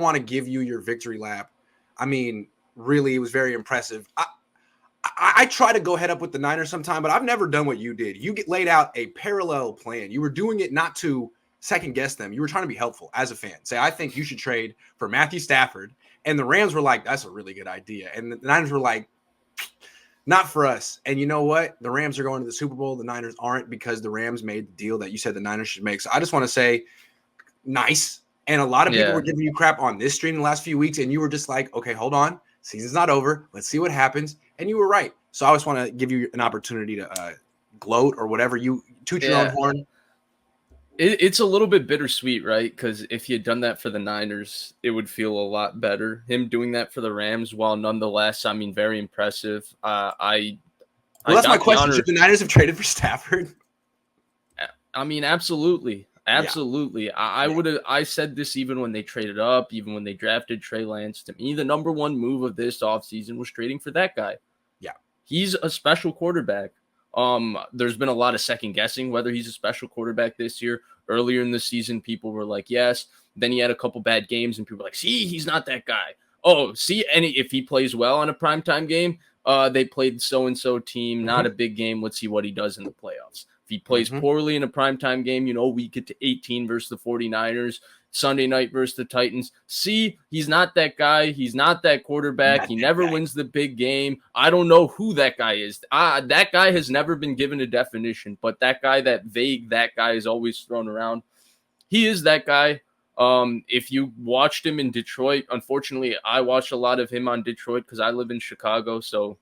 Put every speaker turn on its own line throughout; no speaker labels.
want to give you your victory lap. I mean, really, it was very impressive. I try to go head up with the Niners sometime, but I've never done what you did. You laid out a parallel plan. You were doing it not to second guess them. You were trying to be helpful as a fan. Say, I think you should trade for Matthew Stafford. And the Rams were like, that's a really good idea. And the Niners were like, not for us. And you know what? The Rams are going to the Super Bowl. The Niners aren't, because the Rams made the deal that you said the Niners should make. So I just want to say, nice. And a lot of people were giving you crap on this stream the last few weeks. And you were just like, okay, hold on. Season's not over. Let's see what happens. And you were right. So I just want to give you an opportunity to gloat or whatever. You toot your own horn.
It's a little bit bittersweet, right? Because if he had done that for the Niners, it would feel a lot better. Him doing that for the Rams, while nonetheless, I mean, very impressive.
That's my question. Should the Niners have traded for Stafford?
I mean, absolutely. Absolutely. Yeah. I said this even when they traded up, even when they drafted Trey Lance. To me, the number one move of this offseason was trading for that guy.
Yeah.
He's a special quarterback. There's been a lot of second guessing whether he's a special quarterback this year. Earlier in the season, people were like, yes. Then he had a couple bad games and people were like, see, he's not that guy. Oh, see, and if he plays well on a primetime game, they played so-and-so team, not a big game. Let's see what he does in the playoffs. If he plays poorly in a primetime game, week it to 18 versus the 49ers, Sunday night versus the Titans. See, he's not that guy. He's not that quarterback. He never wins the big game. I don't know who that guy is. That guy has never been given a definition, but that guy, that guy is always thrown around. He is that guy. If you watched him in Detroit, unfortunately, I watched a lot of him on Detroit because I live in Chicago. So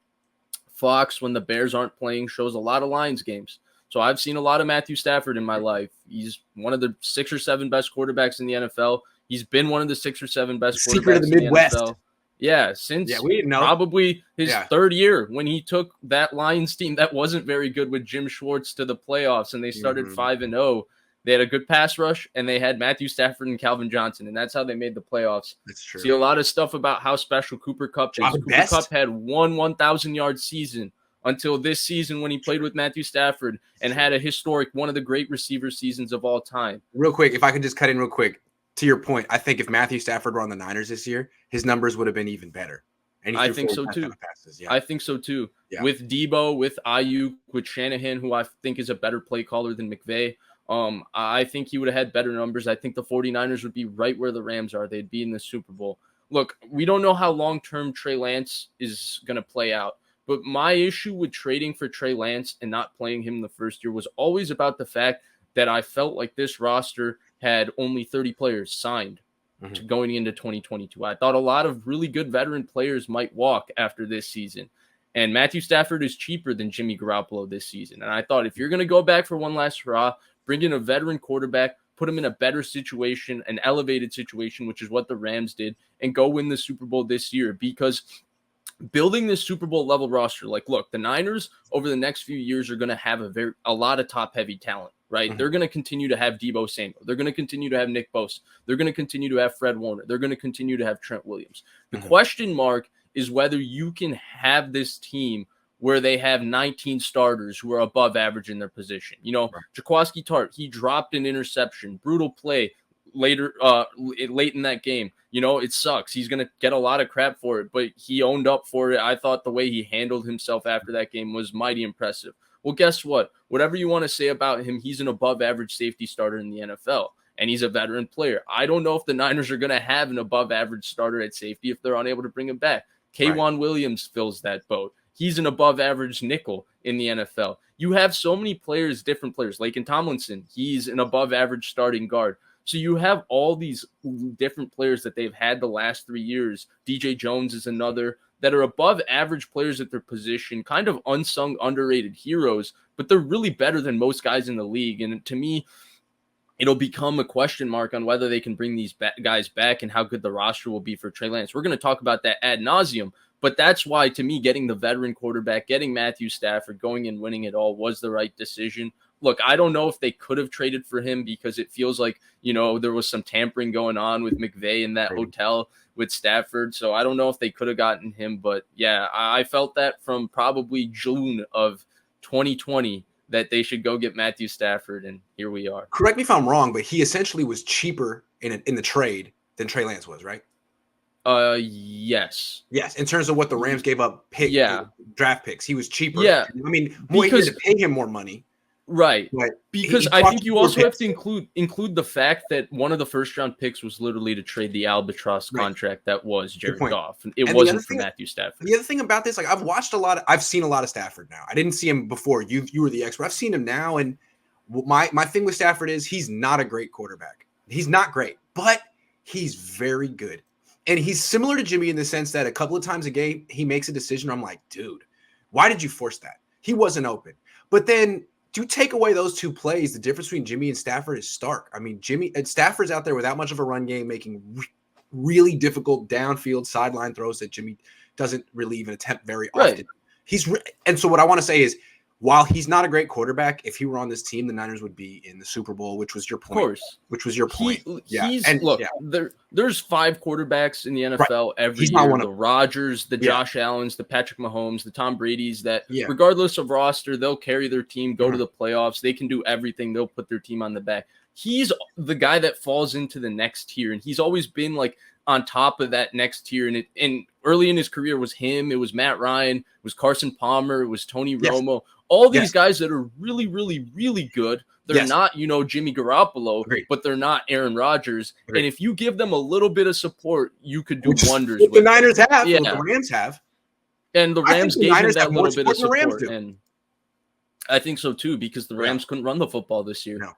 Fox, when the Bears aren't playing, shows a lot of Lions games. So I've seen a lot of Matthew Stafford in my life. He's one of the 6 or 7 best quarterbacks in the NFL. He's been one of the 6 or 7 best quarterbacks
of the Midwest.
In the NFL. Yeah, since probably his third year, when he took that Lions team that wasn't very good with Jim Schwartz to the playoffs, and they started 5-0. They had a good pass rush, and they had Matthew Stafford and Calvin Johnson, and that's how they made the playoffs.
That's true.
See a lot of stuff about how special Cooper Kupp is. Cooper Kupp had one 1,000-yard season until this season when he played with Matthew Stafford and had a historic, one of the great receiver seasons of all time.
Real quick, if I could just cut in real quick, to your point, I think if Matthew Stafford were on the Niners this year, his numbers would have been even better.
And I think so too. I think so too. With Debo, with Ayuk, with Shanahan, who I think is a better play caller than McVay. I think he would have had better numbers. I think the 49ers would be right where the Rams are. They'd be in the Super Bowl. Look, we don't know how long-term Trey Lance is going to play out. But my issue with trading for Trey Lance and not playing him the first year was always about the fact that I felt like this roster had only 30 players signed to going into 2022. I thought a lot of really good veteran players might walk after this season. And Matthew Stafford is cheaper than Jimmy Garoppolo this season. And I thought if you're going to go back for one last hurrah, bring in a veteran quarterback, put him in a better situation, an elevated situation, which is what the Rams did, and go win the Super Bowl this year. Because building this Super Bowl level roster, like, look, the Niners over the next few years are going to have a lot of top heavy talent, right? They're going to continue to have Deebo Samuel. They're going to continue to have Nick Bosa. They're going to continue to have Fred Warner. They're going to continue to have Trent Williams. The question mark is whether you can have this team where they have 19 starters who are above average in their position. Jaquiski Tartt, he dropped an interception, brutal play late in that game. It sucks. He's going to get a lot of crap for it, but he owned up for it. I thought the way he handled himself after that game was mighty impressive. Well, guess what? Whatever you want to say about him, he's an above average safety starter in the NFL, and he's a veteran player. I don't know if the Niners are going to have an above average starter at safety if they're unable to bring him back. K'Wan Williams fills that boat. He's an above average nickel in the NFL. You have so many players, different players. Laken Tomlinson, he's an above average starting guard. So you have all these different players that they've had the last 3 years. DJ Jones is another that are above average players at their position, kind of unsung, underrated heroes, but they're really better than most guys in the league. And to me, it'll become a question mark on whether they can bring these guys back and how good the roster will be for Trey Lance. We're going to talk about that ad nauseum, but that's why, to me, getting the veteran quarterback, getting Matthew Stafford, going and winning it all was the right decision. Look, I don't know if they could have traded for him because it feels like, there was some tampering going on with McVay in that hotel with Stafford. So I don't know if they could have gotten him. But, yeah, I felt that from probably June of 2020 that they should go get Matthew Stafford, and here we are.
Correct me if I'm wrong, but he essentially was cheaper in the trade than Trey Lance was, right?
Yes.
Yes, in terms of what the Rams gave up draft picks. He was cheaper.
Yeah.
I mean, more eager to pay him more money.
Right. Because I think you also have to include the fact that one of the first round picks was literally to trade the albatross contract that was Jared Goff. It wasn't for Matthew Stafford.
The other thing about this, like I've seen a lot of Stafford now. I didn't see him before. You were the expert. I've seen him now, and my thing with Stafford is he's not a great quarterback. He's not great, but he's very good. And he's similar to Jimmy in the sense that a couple of times a game he makes a decision. I'm like, dude, why did you force that? He wasn't open. But then to take away those two plays, the difference between Jimmy and Stafford is stark. I mean, Stafford's out there without much of a run game, making really difficult downfield sideline throws that Jimmy doesn't really even attempt very often. And so what I want to say is, while he's not a great quarterback, if he were on this team, the Niners would be in the Super Bowl, which was your point. Of course. Which was your point.
There's 5 quarterbacks in the NFL every year. The Rodgers, the Josh Allens, the Patrick Mahomes, the Tom Brady's that regardless of roster, they'll carry their team, go to the playoffs. They can do everything. They'll put their team on the back. He's the guy that falls into the next tier, and he's always been like on top of that next tier. And early in his career was him. It was Matt Ryan. It was Carson Palmer. It was Tony Romo. All these guys that are really, really, really good. They're not, Jimmy Garoppolo, but they're not Aaron Rodgers. And if you give them a little bit of support, you could do wonders.
What the Niners have, what the Rams have.
And the Rams gave them that little bit of support. And I think so too, because the Rams couldn't run the football this year.
No.